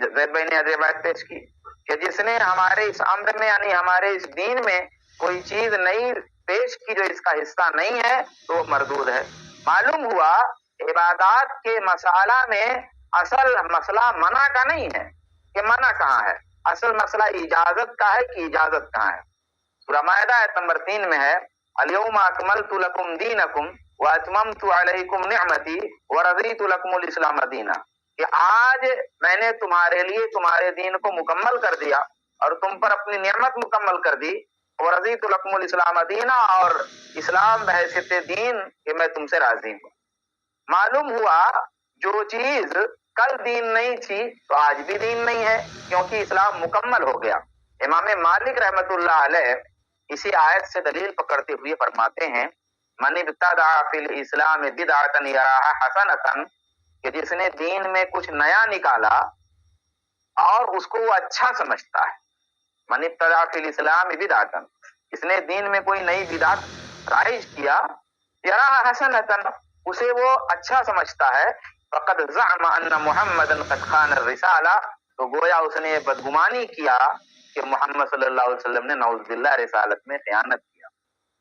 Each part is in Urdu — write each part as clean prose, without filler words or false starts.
زید بھائی نے روایت پیش کی کہ جس نے ہمارے اس امر میں یعنی ہمارے اس دین میں کوئی چیز نئی پیش کی جو اس کا حصہ نہیں ہے تو وہ مردود ہے. معلوم ہوا عبادات کے مسئلہ میں اصل مسئلہ منع کا نہیں ہے کہ منع کہاں ہے، اصل مسئلہ اجازت کا ہے کہ اجازت کہاں ہے. سورہ مائدہ آیت نمبر 3 میں ہے الیوم اکملت لکم دینکم واتممت علیکم نعمتی ورضیت لکم الاسلام دینا، کہ آج میں نے تمہارے لیے تمہارے دین کو مکمل کر دیا اور تم پر اپنی نعمت مکمل کر دی، ورضیت لکم الاسلام دینا، اور اسلام بحیثیت دین کہ میں تم سے راضی ہوں. معلوم ہوا جو چیز کل دین نہیں تھی تو آج بھی دین نہیں ہے کیونکہ اسلام مکمل ہو گیا. امام مالک رحمت اللہ علیہ اسی آیت سے دلیل پکڑتے ہوئے فرماتے ہیں من ابتدع فی الاسلام بدعۃ یراھا حسنۃ، کہ جس نے دین میں کچھ نیا نکالا اور اس کو وہ اچھا سمجھتا ہے. من ابتدع فی الاسلام بدعۃ، جس نے دین میں کوئی نئی بدعت رائج کیا، یراھا حسنۃ، اسے وہ اچھا سمجھتا ہے، فقد زعم ان محمدا قد خان الرسالہ، تو گویا اس نے بدگمانی کیا کہ محمد صلی اللہ علیہ وسلم نے نعوذ باللہ رسالت میں خیانت کیا.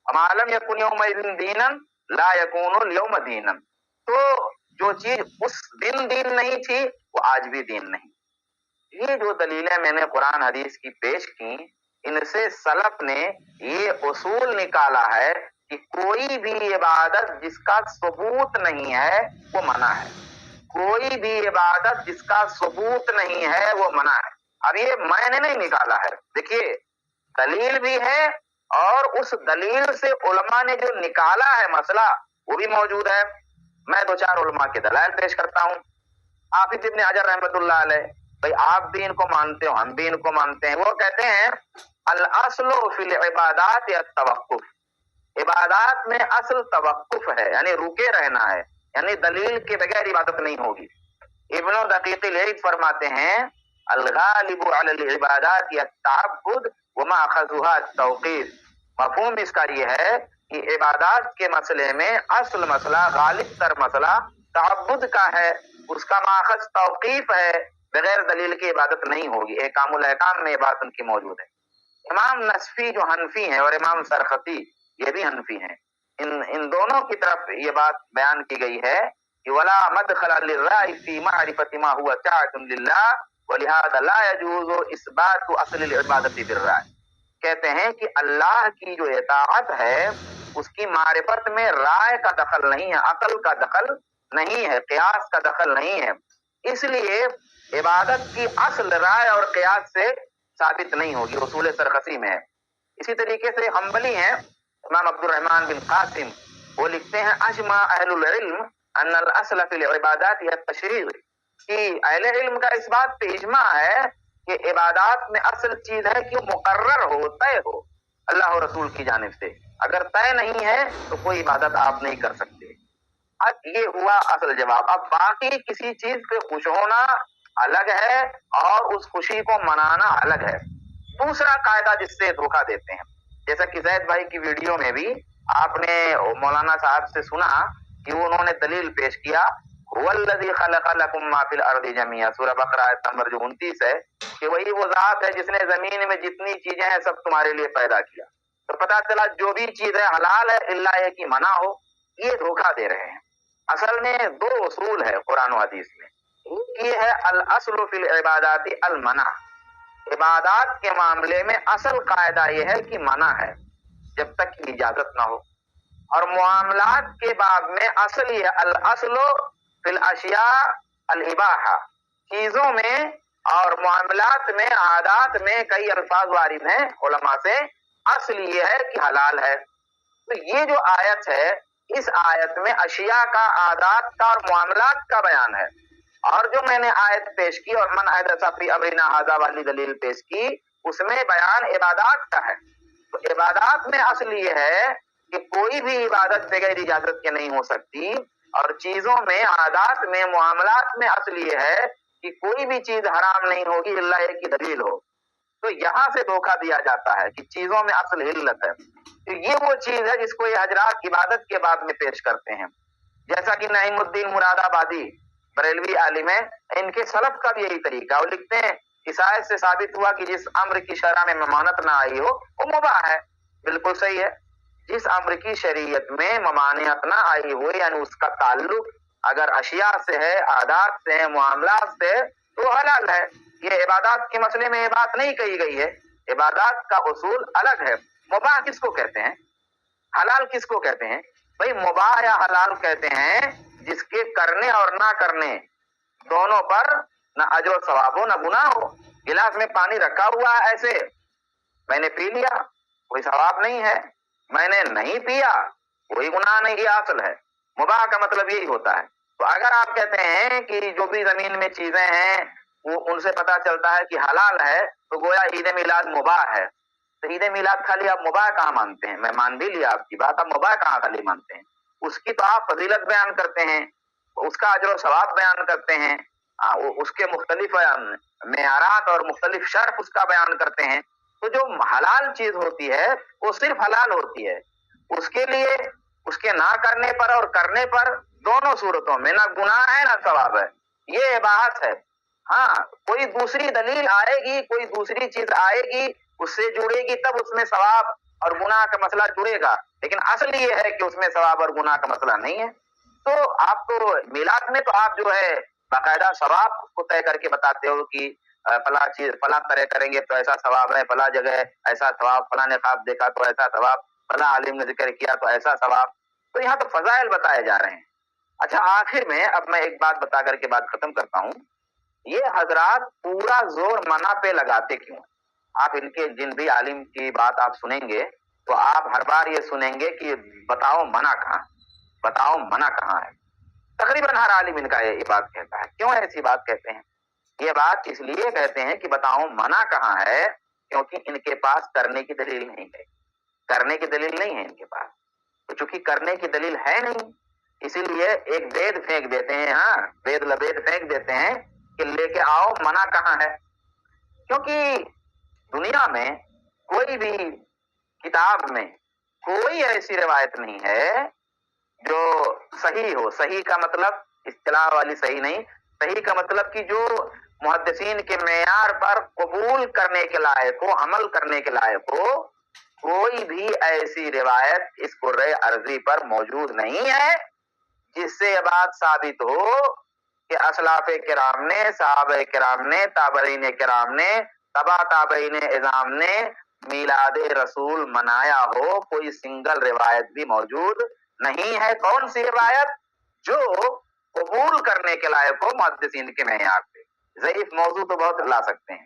اما لم یکن یومئذ دینا لا یکون اليوم دینا، تو جو چیز اس دن دین نہیں تھی وہ آج بھی دین نہیں. یہ جو دلیلیں میں نے قرآن حدیث کی پیش کی، ان سے سلف نے یہ اصول نکالا ہے کہ کوئی بھی عبادت جس کا ثبوت نہیں ہے وہ منع ہے، کوئی بھی عبادت جس کا ثبوت نہیں ہے وہ منع ہے. اب یہ میں نے نہیں نکالا ہے، دیکھیے دلیل بھی ہے اور اس دلیل سے علماء نے جو نکالا ہے مسئلہ وہ بھی موجود ہے. میں دو چار علماء کے دلائل پیش کرتا ہوں. حافظ ابن حجر رحمۃ اللہ علیہ، بھائی آپ بھی ان کو مانتے ہو ہم بھی ان کو مانتے ہیں، وہ کہتے ہیں الاصل فی العبادات التوقف، عبادات میں اصل توقف ہے، یعنی رکے رہنا ہے، یعنی دلیل کے بغیر عبادت نہیں ہوگی. ابن دقیق العید فرماتے ہیں الغالب علی العبادات التعبد وماخذها التوقیف. مفہوم اس کا یہ ہے کہ عبادات کے مسئلے میں اصل مسئلہ، غالب تر مسئلہ تعبد کا ہے، اس کا ماخذ توقیف ہے، بغیر دلیل کی عبادت نہیں ہوگی. احکام الاحکام میں یہ بات ان کی موجود ہے. امام نصفی جو حنفی ہیں اور امام سرخسی یہ بھی حنفی ہیں، ان دونوں کی طرف یہ بات بیان کی گئی ہے کہ ولا مدخل للرأی فی معرفت ما هو طاعۃ للہ ولہذا لا يجوز اثبات اصل العبادت بالرأی. کہتے ہیں کہ اللہ کی جو اطاعت ہے اس کی معرفت میں رائے کا دخل نہیں ہے، عقل کا دخل نہیں ہے، قیاس کا دخل نہیں ہے، اس لیے عبادت کی اصل رائے اور قیاس سے ثابت نہیں ہوگی. اصول سرخسی میں ہے. اسی طریقے سے حنبلی ہیں امام عبد الرحمن بن قاسم، وہ لکھتے ہیں اجمع اہل العلم ان الاصل فی العبادات هي التشریع، کہ اہل علم کا اس بات پہ اجماع ہے کہ عبادات میں اصل چیز ہے کہ مقرر ہو، طے ہو اللہ و رسول کی جانب سے. اگر طے نہیں ہے تو کوئی عبادت آپ نہیں کر سکتے. اب یہ ہوا اصل جواب. اب باقی کسی چیز پہ خوش ہونا الگ ہے اور اس خوشی کو منانا الگ ہے. دوسرا قاعدہ جس سے دھوکہ دیتے ہیں، جیسا کہ زید بھائی کی ویڈیو میں بھی آپ نے مولانا صاحب سے سنا کہ انہوں نے دلیل پیش کیا هو الذی خلق لکم ما فی الارض جميعا، سورہ بقرہ آیت نمبر جو 29 ہے، کہ وہی وہ ذات ہے جس نے زمین میں جتنی چیزیں ہیں سب تمہارے لیے پیدا کیا. تو پتا چلا جو بھی چیز ہے حلال ہے الا یہ کہ منع ہو. یہ دھوکہ دے رہے ہیں. اصل میں دو اصول ہے قرآن و حدیث میں. یہ ہے الاصل فی العبادات المنع، عبادات کے معاملے میں اصل قاعدہ یہ ہے کہ منع ہے جب تک کہ اجازت نہ ہو. اور معاملات کے باب میں اصل یہ الاصل فی الاشیاء الاباحہ، چیزوں میں اور معاملات میں عادات میں کئی الفاظ وارد ہیں علماء سے، اصل یہ ہے کہ حلال ہے. تو یہ جو آیت ہے اس آیت میں اشیاء کا، عادات کا اور معاملات کا بیان ہے. اور جو میں نے آیت پیش کی اور من احدث فی امرنا ھذا والی دلیل پیش کی، اس میں بیان عبادات کا ہے. تو عبادات میں اصل یہ ہے کہ کوئی بھی عبادت بغیر اجازت کے نہیں ہو سکتی، اور چیزوں میں، عادات میں، معاملات میں اصل یہ ہے کہ کوئی بھی چیز حرام نہیں ہوگی الا یہ کی دلیل ہو. تو یہاں سے دھوکہ دیا جاتا ہے کہ چیزوں میں اصل علت ہے. تو یہ وہ چیز ہے جس کو یہ حضرات عبادت کے بعد میں پیش کرتے ہیں. جیسا کہ نعیم الدین مراد آبادی بریلوی عالم ہیں، ان کے سلف کا بھی یہی طریقہ، وہ لکھتے ہیں اس آیت سے ثابت ہوا کہ جس امر کی شرع میں ممانعت نہ آئی ہو وہ مباح ہے۔ بالکل صحیح ہے، جس امر کی شریعت میں ممانعت نہ آئی ہو یعنی اس کا تعلق اگر اشیاء سے ہے، عادات سے ہے، معاملات سے ہے تو حلال ہے۔ یہ عبادات کے مسئلے میں یہ بات نہیں کہی گئی ہے، عبادات کا اصول الگ ہے۔ مباح کس کو کہتے ہیں، حلال کس کو کہتے ہیں؟ بھئی مباح یا حلال کہتے ہیں جس کے کرنے اور نہ کرنے دونوں پر نہ اجر و ثواب ہو نہ گناہ ہو۔ گلاس میں پانی رکھا ہوا ہے ایسے، میں نے پی لیا کوئی ثواب نہیں ہے، میں نے نہیں پیا کوئی گناہ نہیں، یہ اصل ہے۔ مباح کا مطلب یہی ہوتا ہے۔ تو اگر آپ کہتے ہیں کہ جو بھی زمین میں چیزیں ہیں وہ ان سے پتہ چلتا ہے کہ حلال ہے تو گویا عید میلاد مباح ہے، تو عید میلاد خالی آپ مباح کہاں مانتے ہیں؟ میں مان بھی لیا آپ کی بات، آپ مباح کہاں خالی مانتے ہیں؟ اس کی تو آپ فضیلت بیان کرتے ہیں، اس کا اجر و ثواب بیان کرتے ہیں، اس کے مختلف معیارات اور مختلف شرف اس کا بیان کرتے ہیں۔ تو جو حلال چیز ہوتی ہے وہ صرف حلال ہوتی ہے، اس کے لیے اس کے نہ کرنے پر اور کرنے پر دونوں صورتوں میں نہ گناہ ہے نہ ثواب ہے، یہ عبادت ہے۔ ہاں کوئی دوسری دلیل آئے گی، کوئی دوسری چیز آئے گی اس سے جڑے گی تب اس میں ثواب اور گناہ کا مسئلہ جڑے گا، لیکن اصل یہ ہے کہ اس میں ثواب اور گناہ کا مسئلہ نہیں ہے۔ تو آپ کو میلاد میں تو آپ جو ہے باقاعدہ ثواب کو طے کر کے بتاتے ہو کہ فلاں چیز فلاں طرح کریں گے تو ایسا ثواب ہے، فلاں جگہ ایسا ثواب، فلاں نے خواب دیکھا تو ایسا ثواب، فلاں عالم نے ذکر کیا تو ایسا ثواب۔ تو یہاں تو فضائل بتائے جا رہے ہیں۔ اچھا آخر میں اب میں ایک بات بتا کر کے بات ختم کرتا ہوں، یہ حضرات پورا زور منع پہ لگاتے کیوں؟ آپ ان کے جن بھی عالم کی بات آپ سنیں گے تو آپ ہر بار یہ سنیں گے کہ بتاؤ منع کہاں، بتاؤ منع کہاں ہے۔ تقریباً ہر عالم ان کا یہ بات کہتا ہے۔ کیوں ایسی بات کہتے ہیں؟ یہ بات اس لیے کہتے ہیں کہ بتاؤ منع کہاں ہے، کیونکہ ان کے پاس کرنے کی دلیل نہیں ہے، کرنے کی دلیل نہیں ہے ان کے پاس، تو چونکہ کرنے کی دلیل ہے نہیں اسی لیے ایک وید پھینک دیتے ہیں، ہاں وید لبید پھینک دیتے ہیں کہ لے کے آؤ منع کہاں ہے۔ کیونکہ دنیا میں کوئی بھی کتاب میں کوئی ایسی روایت نہیں ہے جو صحیح ہو، صحیح کا مطلب اصطلاح والی صحیح نہیں، صحیح کا مطلب کہ جو محدثین کے معیار پر قبول کرنے کے لائق ہو، عمل کرنے کے لائق ہو، کوئی بھی ایسی روایت اس قرۂ ارضی پر موجود نہیں ہے جس سے یہ بات ثابت ہو کہ اسلاف کرام نے، صحابہ کرام نے، تابعین کرام نے، تبع تابعین اعظام نے میلاد رسول منایا ہو۔ کوئی سنگل روایت بھی موجود نہیں ہے۔ کون سی روایت؟ جو قبول کرنے کے لائق ہو محدثین کے معیار پہ۔ ضعیف موضوع تو بہت لا سکتے ہیں،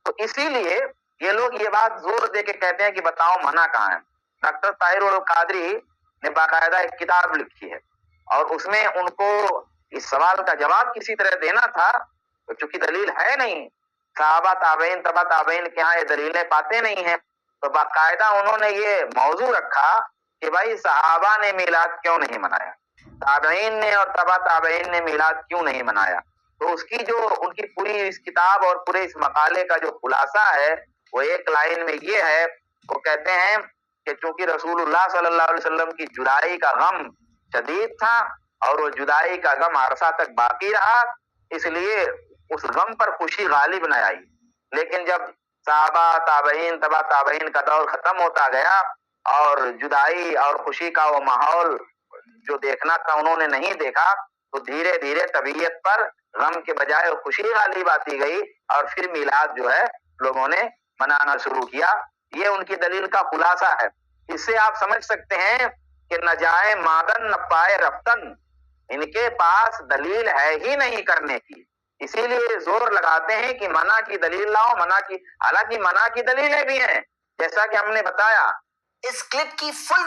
تو اسی لیے یہ لوگ یہ بات زور دے کے کہتے ہیں کہ بتاؤ منع کہاں ہے۔ ڈاکٹر طاہر القادری نے باقاعدہ ایک کتاب لکھی ہے اور اس میں ان کو اس سوال کا جواب کسی طرح دینا تھا، چونکہ دلیل ہے نہیں، صحابہ تابعین تبع تابعین کے ہاں یہ دلیلیں پاتے نہیں ہیں، تو باقاعدہ انہوں نے یہ موضوع رکھا کہ بھائی صحابہ نے میلاد کیوں نہیں منایا، تابعین نے اور تبع تابعین نے میلاد کیوں نہیں منایا۔ تو اس کی جو ان کی پوری اس کتاب اور پورے اس مقالے کا جو خلاصہ ہے وہ ایک لائن میں یہ ہے، وہ کہتے ہیں کہ چونکہ رسول اللہ صلی اللہ علیہ وسلم کی جدائی کا غم شدید تھا اور وہ جدائی کا غم عرصہ تک باقی رہا، اس لیے اس غم پر خوشی غالب نہ آئی، لیکن جب صحابہ تابعین تبع تابعین کا دور ختم ہوتا گیا اور جدائی اور خوشی کا وہ ماحول جو دیکھنا تھا انہوں نے نہیں دیکھا، تو دھیرے دھیرے طبیعت پر غم کے بجائے خوشی غالب آتی گئی اور پھر میلاد جو ہے لوگوں نے منانا شروع کیا۔ یہ ان کی دلیل کا خلاصہ ہے۔ اس سے آپ سمجھ سکتے ہیں کہ نہ جائے مادن نہ پائے رفتن، ان کے پاس دلیل ہے ہی نہیں کرنے کی، اسی لیے زور لگاتے ہیں کہ منع کی دلیل لاؤ، منع کی، حالانکہ منع کی دلیلیں بھی ہیں جیسا کہ ہم نے بتایا۔ اس کلپ کی فل